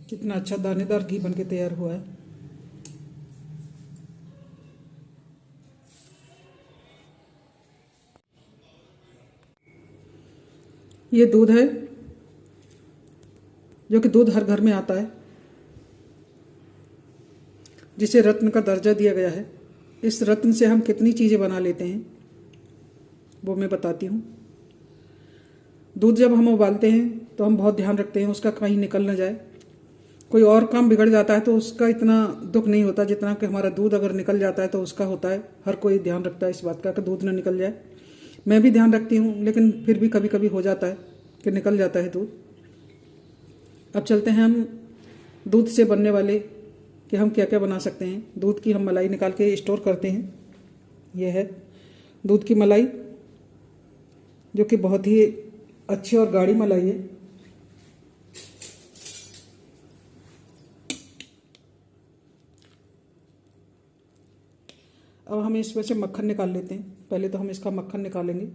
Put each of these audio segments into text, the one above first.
कितना अच्छा दानेदार घी बनके तैयार हुआ है। ये दूध है जो कि दूध हर घर में आता है, जिसे रत्न का दर्जा दिया गया है। इस रत्न से हम कितनी चीज़ें बना लेते हैं वो मैं बताती हूँ। दूध जब हम उबालते हैं तो हम बहुत ध्यान रखते हैं उसका कहीं निकल ना जाए। कोई और काम बिगड़ जाता है तो उसका इतना दुख नहीं होता जितना कि हमारा दूध अगर निकल जाता है तो उसका होता है। हर कोई ध्यान रखता है इस बात का कि दूध ना निकल जाए। मैं भी ध्यान रखती हूँ, लेकिन फिर भी कभी कभी हो जाता है कि निकल जाता है दूध। अब चलते हैं हम दूध से बनने वाले कि हम क्या क्या बना सकते हैं। दूध की हम मलाई निकाल के स्टोर करते हैं। यह है दूध की मलाई, जो कि बहुत ही अच्छी और गाढ़ी मलाई है। अब हम इसमें से मक्खन निकाल लेते हैं। पहले तो हम इसका मक्खन निकालेंगे।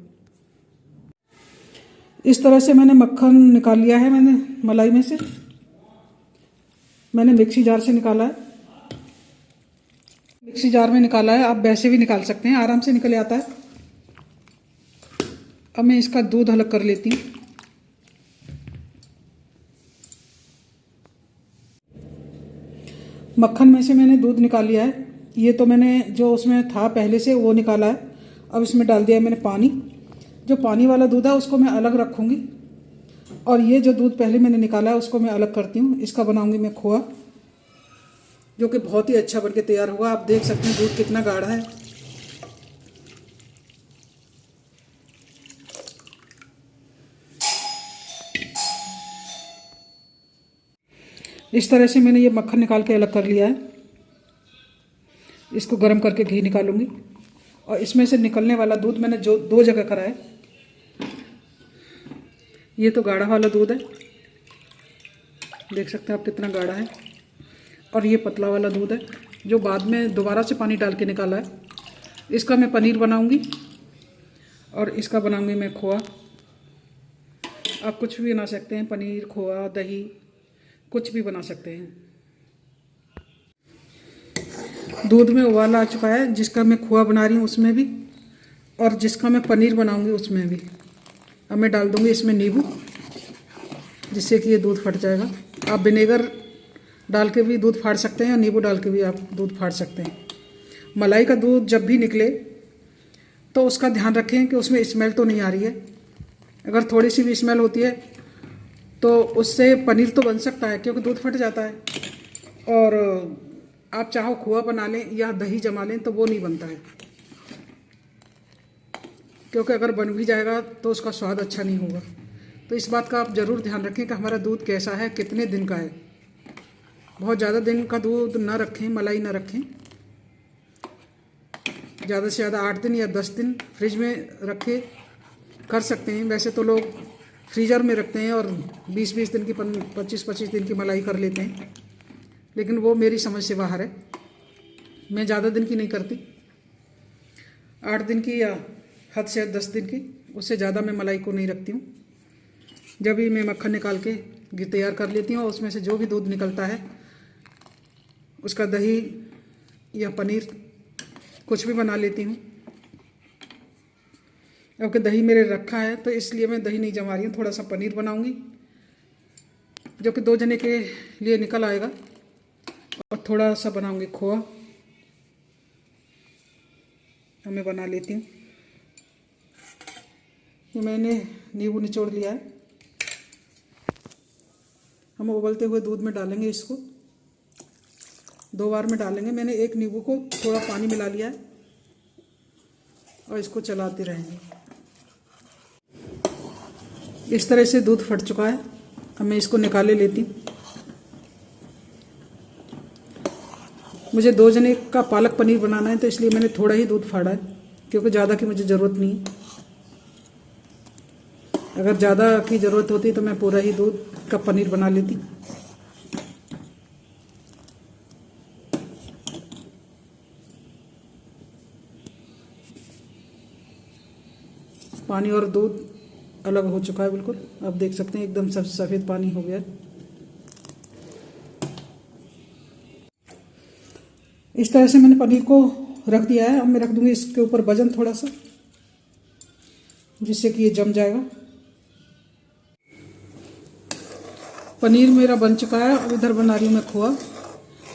इस तरह से मैंने मक्खन निकाल लिया है। मैंने मलाई में से मैंने मिक्सी जार से निकाला है। मिक्सी जार में निकाला है, आप वैसे भी निकाल सकते हैं, आराम से निकल आता है। अब मैं इसका दूध अलग कर लेती हूँ। मक्खन में से मैंने दूध निकाल लिया है। ये तो मैंने जो उसमें था पहले से वो निकाला है। अब इसमें डाल दिया है मैंने पानी। जो पानी वाला दूध है उसको मैं अलग रखूँगी, और ये जो दूध पहले मैंने निकाला है उसको मैं अलग करती हूँ। इसका बनाऊँगी मैं खोआ, जो कि बहुत ही अच्छा बनके तैयार हुआ। आप देख सकते हैं दूध कितना गाढ़ा है। इस तरह से मैंने ये मक्खन निकाल के अलग कर लिया है। इसको गर्म करके घी निकालूंगी, और इसमें से निकलने वाला दूध मैंने जो 2 जगह करा है। ये तो गाढ़ा वाला दूध है, देख सकते हैं आप कितना गाढ़ा है। और ये पतला वाला दूध है जो बाद में दोबारा से पानी डाल के निकाला है। इसका मैं पनीर बनाऊंगी, और इसका बनाऊंगी मैं खोआ। आप कुछ भी बना सकते हैं, पनीर, खोआ, दही, कुछ भी बना सकते हैं। दूध में उबाल आ चुका है, जिसका मैं खोआ बना रही हूँ उसमें भी, और जिसका मैं पनीर बनाऊंगी उसमें भी। अब मैं डाल दूंगी इसमें नींबू, जिससे कि ये दूध फट जाएगा। आप विनेगर डाल के भी दूध फाड़ सकते हैं, और नींबू डाल के भी आप दूध फाड़ सकते हैं। मलाई का दूध जब भी निकले तो उसका ध्यान रखें कि उसमें स्मेल तो नहीं आ रही है। अगर थोड़ी सी भी स्मेल होती है तो उससे पनीर तो बन सकता है, क्योंकि दूध फट जाता है। और आप चाहो खोआ बना लें या दही जमा लें तो वो नहीं बनता है, क्योंकि अगर बन भी जाएगा तो उसका स्वाद अच्छा नहीं होगा। तो इस बात का आप ज़रूर ध्यान रखें कि हमारा दूध कैसा है, कितने दिन का है। बहुत ज़्यादा दिन का दूध ना रखें, मलाई ना रखें। ज़्यादा से ज़्यादा 8 दिन या 10 दिन फ्रिज में रखे कर सकते हैं। वैसे तो लोग फ्रीज़र में रखते हैं और 20-20 दिन की 25-25 दिन की मलाई कर लेते हैं, लेकिन वो मेरी समझ से बाहर है। मैं ज़्यादा दिन की नहीं करती, 8 दिन की या हद से 10 दिन की, उससे ज़्यादा मैं मलाई को नहीं रखती हूँ। जब भी मैं मक्खन निकाल के घी तैयार कर लेती हूँ, उसमें से जो भी दूध निकलता है उसका दही या पनीर कुछ भी बना लेती हूँ। क्योंकि दही मेरे रखा है तो इसलिए मैं दही नहीं जमा रही हूँ। थोड़ा सा पनीर बनाऊँगी जो कि 2 जने के लिए निकल आएगा, और थोड़ा सा बनाऊँगी खोआ। मैं बना लेती हूँ। ये मैंने नींबू निचोड़ लिया है। हम उबलते हुए दूध में डालेंगे इसको, 2 बार में डालेंगे। मैंने एक नींबू को थोड़ा पानी मिला लिया है, और इसको चलाते रहेंगे। इस तरह से दूध फट चुका है। अब मैं इसको निकाले लेती हूँ। मुझे 2 जने का पालक पनीर बनाना है, तो इसलिए मैंने थोड़ा ही दूध फाड़ा है, क्योंकि ज़्यादा की मुझे ज़रूरत नहीं है। अगर ज़्यादा की ज़रूरत होती तो मैं पूरा ही दूध का पनीर बना लेती। पानी और दूध अलग हो चुका है बिल्कुल। आप देख सकते हैं एकदम सफ़ेद पानी हो गया। इस तरह से मैंने पनीर को रख दिया है। अब मैं रख दूंगी इसके ऊपर वजन थोड़ा सा, जिससे कि ये जम जाएगा। पनीर मेरा बन चुका है। अब इधर बना रही हूँ मैं खोआ,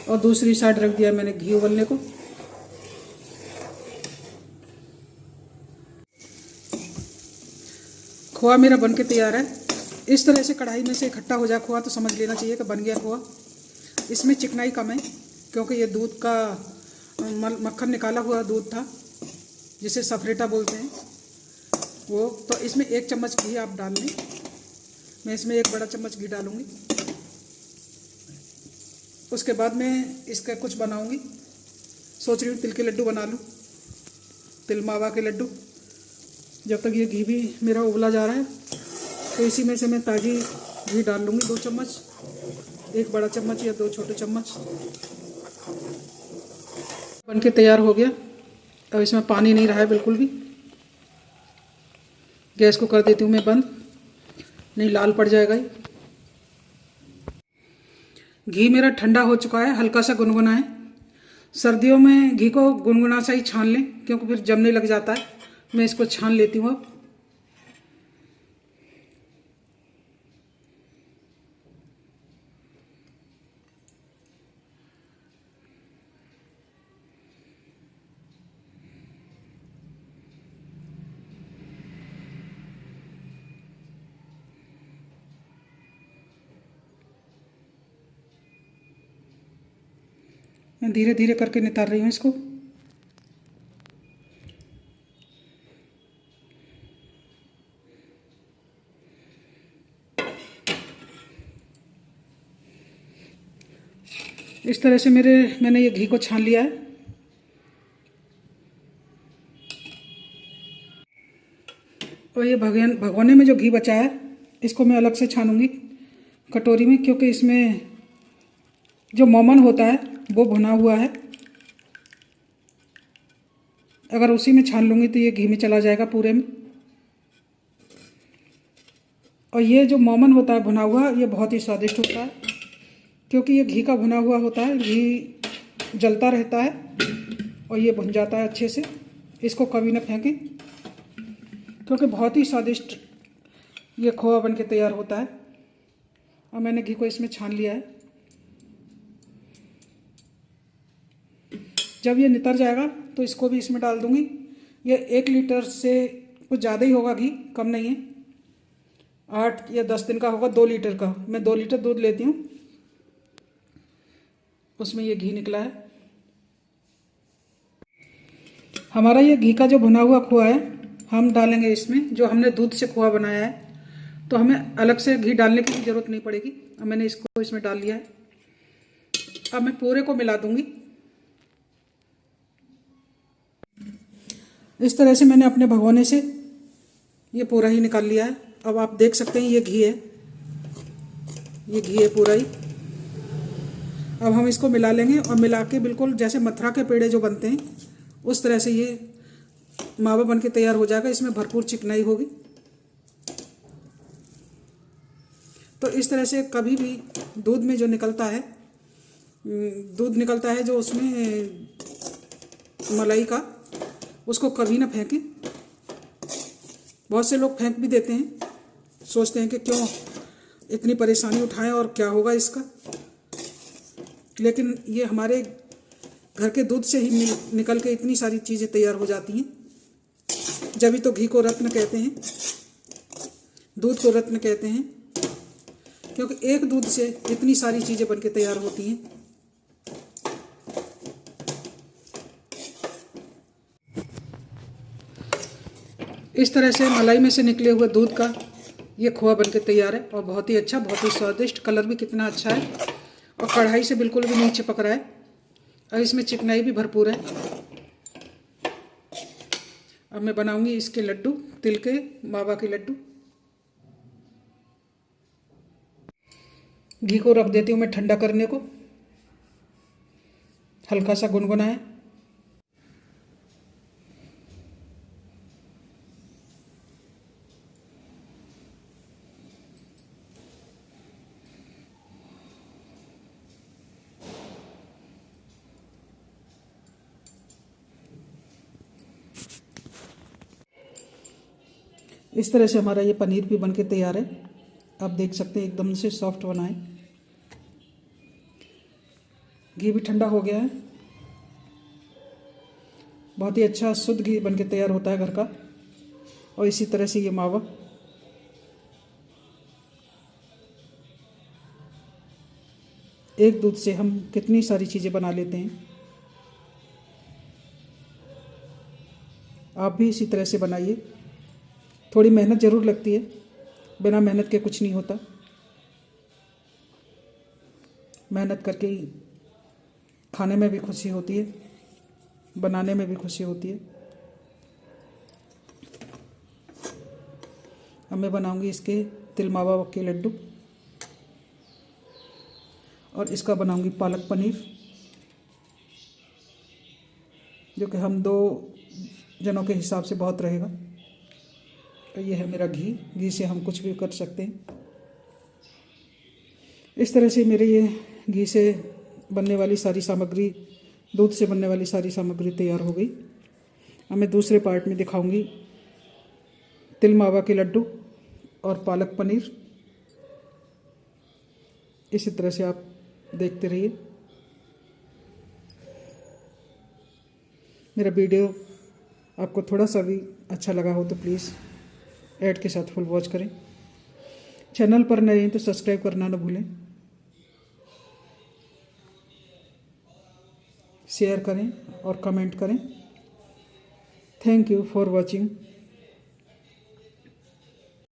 और दूसरी साइड रख दिया मैंने घी उबलने को। खोआ मेरा बन के तैयार है। इस तरह से कढ़ाई में से इकट्ठा हो जाए खोआ तो समझ लेना चाहिए कि बन गया खोआ। इसमें चिकनाई कम है क्योंकि ये दूध का मक्खन निकाला हुआ दूध था, जिसे सफरेटा बोलते हैं वो। तो इसमें 1 चम्मच घी आप डाल लें। मैं इसमें 1 बड़ा चम्मच घी डालूंगी। उसके बाद मैं इसका कुछ बनाऊंगी। सोच रही हूँ तिल के लड्डू बना लूँ, तिल मावा के लड्डू। जब तक ये घी भी मेरा उबला जा रहा है तो इसी में से मैं ताज़ी घी डाल लूँगी 2 चम्मच, 1 बड़ा चम्मच या 2 छोटे चम्मच। बन के तैयार हो गया। अब इसमें पानी नहीं रहा है बिल्कुल भी। गैस को कर देती हूँ मैं बंद, नहीं लाल पड़ जाएगा ये। घी मेरा ठंडा हो चुका है, हल्का सा गुनगुना है। सर्दियों में घी को गुनगुना सा ही छान लें क्योंकि फिर जमने लग जाता है। मैं इसको छान लेती हूँ अब। मैं धीरे धीरे करके नितार रही हूँ इसको। इस तरह से मैंने ये घी को छान लिया है। और ये भगोने में जो घी बचा है इसको मैं अलग से छानूंगी कटोरी में, क्योंकि इसमें जो मोमन होता है वो भुना हुआ है। अगर उसी में छान लूँगी तो ये घी में चला जाएगा पूरे में। और ये जो मोमन होता है भुना हुआ, ये बहुत ही स्वादिष्ट होता है क्योंकि ये घी का भुना हुआ होता है। घी जलता रहता है और ये भुन जाता है अच्छे से। इसको कभी ना फेंकें क्योंकि बहुत ही स्वादिष्ट ये खोआ बन के तैयार होता है। और मैंने घी को इसमें छान लिया है। जब ये नितर जाएगा तो इसको भी इसमें डाल दूंगी। ये 1 लीटर से कुछ ज़्यादा ही होगा घी, कम नहीं है। 8 या 10 दिन का होगा, 2 लीटर का। मैं 2 लीटर दूध लेती हूँ, उसमें ये घी निकला है। हमारा ये घी का जो भुना हुआ खोआ है हम डालेंगे इसमें। जो हमने दूध से खोआ बनाया है तो हमें अलग से घी डालने की ज़रूरत नहीं पड़ेगी। अब मैंने इसको इसमें डाल लिया है। अब मैं पूरे को मिला दूंगी। इस तरह से मैंने अपने भगोने से ये पूरा ही निकाल लिया है। अब आप देख सकते हैं ये घी है, ये घी है पूरा ही। अब हम इसको मिला लेंगे और मिला के बिल्कुल जैसे मथुरा के पेड़े जो बनते हैं उस तरह से ये मावा बन के तैयार हो जाएगा। इसमें भरपूर चिकनाई होगी। तो इस तरह से कभी भी दूध में जो निकलता है, दूध निकलता है जो उसमें मलाई का, उसको कभी ना फेंकें। बहुत से लोग फेंक भी देते हैं, सोचते हैं कि क्यों इतनी परेशानी उठाएं और क्या होगा इसका। लेकिन ये हमारे घर के दूध से ही निकल के इतनी सारी चीज़ें तैयार हो जाती हैं। जब ही तो घी को रत्न कहते हैं, दूध को रत्न कहते हैं, क्योंकि एक दूध से इतनी सारी चीज़ें बनके तैयार होती हैं। इस तरह से मलाई में से निकले हुए दूध का ये खोआ बनके तैयार है और बहुत ही अच्छा, बहुत ही स्वादिष्ट। कलर भी कितना अच्छा है और कढ़ाई से बिल्कुल भी नहीं चिपक रहा है और इसमें चिकनाई भी भरपूर है। अब मैं बनाऊंगी इसके लड्डू, तिल के मावा के लड्डू। घी को रख देती हूँ मैं ठंडा करने को, हल्का सा गुनगुनाए। इस तरह से हमारा ये पनीर भी बनके तैयार है। आप देख सकते हैं एकदम से सॉफ्ट बना है। घी भी ठंडा हो गया है। बहुत ही अच्छा शुद्ध घी बनके तैयार होता है घर का। और इसी तरह से ये मावा एक दूध से हम कितनी सारी चीज़ें बना लेते हैं। आप भी इसी तरह से बनाइए। थोड़ी मेहनत ज़रूर लगती है, बिना मेहनत के कुछ नहीं होता। मेहनत करके ही खाने में भी खुशी होती है, बनाने में भी खुशी होती है। अब मैं बनाऊंगी इसके तिल मावा के लड्डू और इसका बनाऊंगी पालक पनीर, जो कि हम 2 जनों के हिसाब से बहुत रहेगा। तो ये है मेरा घी से हम कुछ भी कर सकते हैं। इस तरह से मेरे ये घी से बनने वाली सारी सामग्री, दूध से बनने वाली सारी सामग्री तैयार हो गई। अब मैं दूसरे पार्ट में दिखाऊंगी तिल मावा के लड्डू और पालक पनीर। इसी तरह से आप देखते रहिए। मेरा वीडियो आपको थोड़ा सा भी अच्छा लगा हो तो प्लीज़ ऐड के साथ फुल वॉच करें। चैनल पर नए हैं तो सब्सक्राइब करना ना भूलें। शेयर करें और कमेंट करें। Thank you for watching.